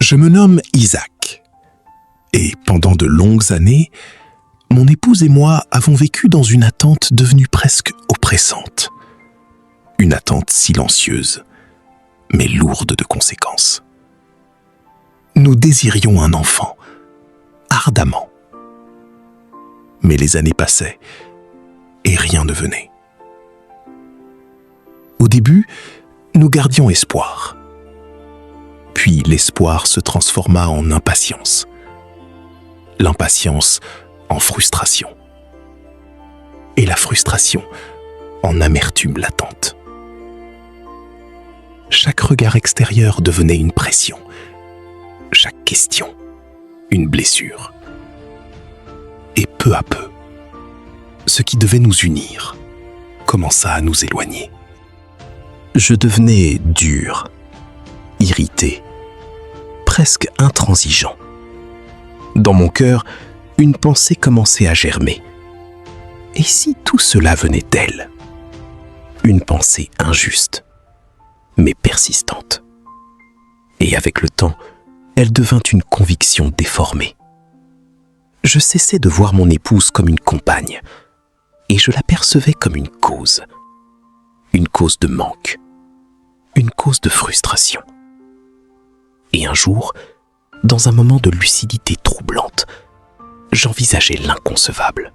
Je me nomme Isaac. Et pendant de longues années, mon épouse et moi avons vécu dans une attente devenue presque oppressante. Une attente silencieuse, mais lourde de conséquences. Nous désirions un enfant, ardemment. Mais les années passaient et rien ne venait. Au début, nous gardions espoir. Puis l'espoir se transforma en impatience. L'impatience en frustration. Et la frustration en amertume latente. Chaque regard extérieur devenait une pression. Chaque question, une blessure. Et peu à peu, ce qui devait nous unir commença à nous éloigner. Je devenais dur, irrité, presque intransigeant. Dans mon cœur, une pensée commençait à germer. Et si tout cela venait d'elle? Une pensée injuste, mais persistante. Et avec le temps, elle devint une conviction déformée. Je cessais de voir mon épouse comme une compagne, et je la percevais comme une cause de manque, une cause de frustration. Et un jour, dans un moment de lucidité troublante, j'envisageais l'inconcevable.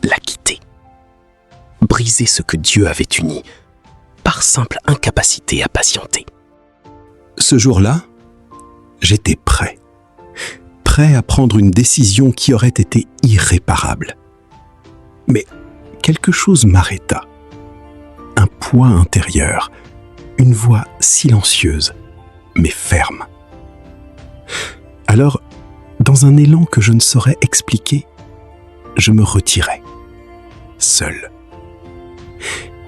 La quitter. Briser ce que Dieu avait uni, par simple incapacité à patienter. Ce jour-là, j'étais prêt à prendre une décision qui aurait été irréparable. Mais quelque chose m'arrêta. Un poids intérieur, une voix silencieuse, mais ferme. Alors, dans un élan que je ne saurais expliquer, je me retirai, seul.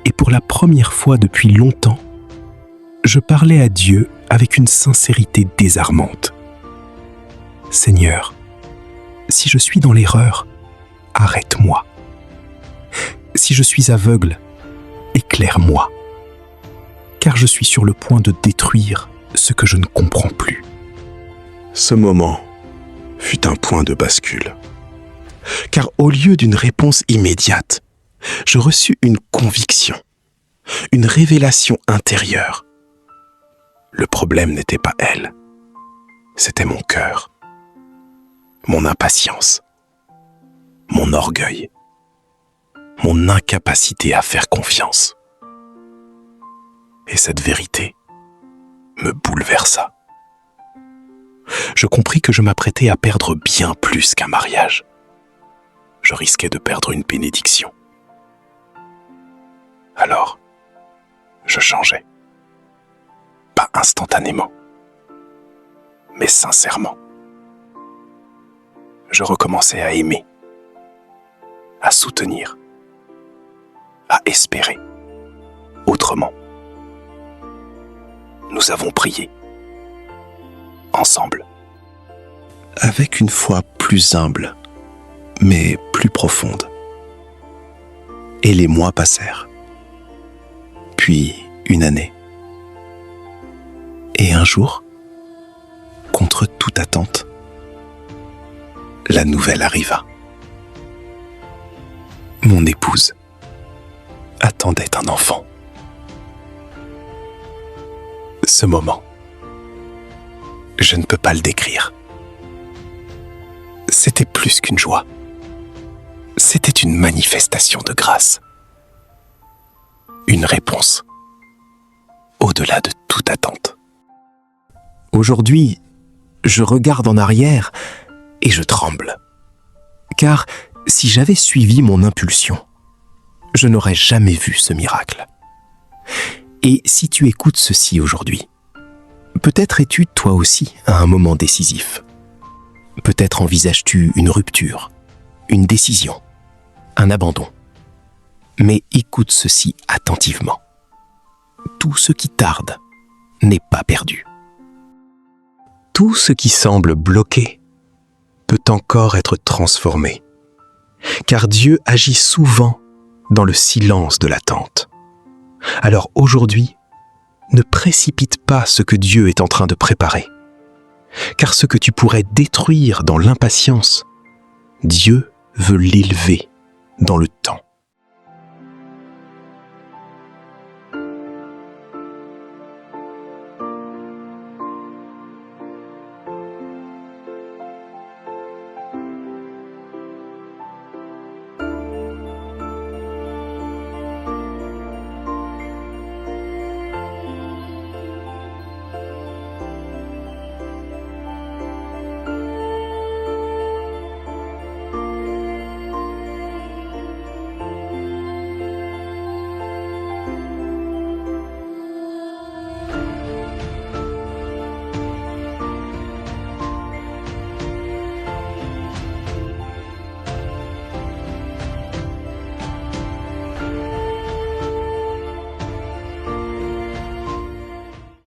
Et pour la première fois depuis longtemps, je parlais à Dieu avec une sincérité désarmante. Seigneur, si je suis dans l'erreur, arrête-moi. Si je suis aveugle, éclaire-moi. Car je suis sur le point de détruire ce que je ne comprends plus. Ce moment fut un point de bascule. Car au lieu d'une réponse immédiate, je reçus une conviction, une révélation intérieure. Le problème n'était pas elle, c'était mon cœur, mon impatience, mon orgueil, mon incapacité à faire confiance. Et cette vérité me bouleversa. Je compris que je m'apprêtais à perdre bien plus qu'un mariage. Je risquais de perdre une bénédiction. Alors, je changeai. Pas instantanément, mais sincèrement. Je recommençai à aimer, à soutenir, à espérer autrement. Nous avons prié, ensemble, avec une foi plus humble, mais plus profonde. Et les mois passèrent, puis une année. Et un jour, contre toute attente, la nouvelle arriva. Mon épouse attendait un enfant. Ce moment, je ne peux pas le décrire. C'était plus qu'une joie. C'était une manifestation de grâce. Une réponse au-delà de toute attente. Aujourd'hui, je regarde en arrière et je tremble. Car si j'avais suivi mon impulsion, je n'aurais jamais vu ce miracle. Et si tu écoutes ceci aujourd'hui, peut-être es-tu toi aussi à un moment décisif. Peut-être envisages-tu une rupture, une décision, un abandon. Mais écoute ceci attentivement. Tout ce qui tarde n'est pas perdu. Tout ce qui semble bloqué peut encore être transformé, car Dieu agit souvent dans le silence de l'attente. Alors aujourd'hui, ne précipite pas ce que Dieu est en train de préparer. car ce que tu pourrais détruire dans l'impatience, Dieu veut l'élever dans le temps.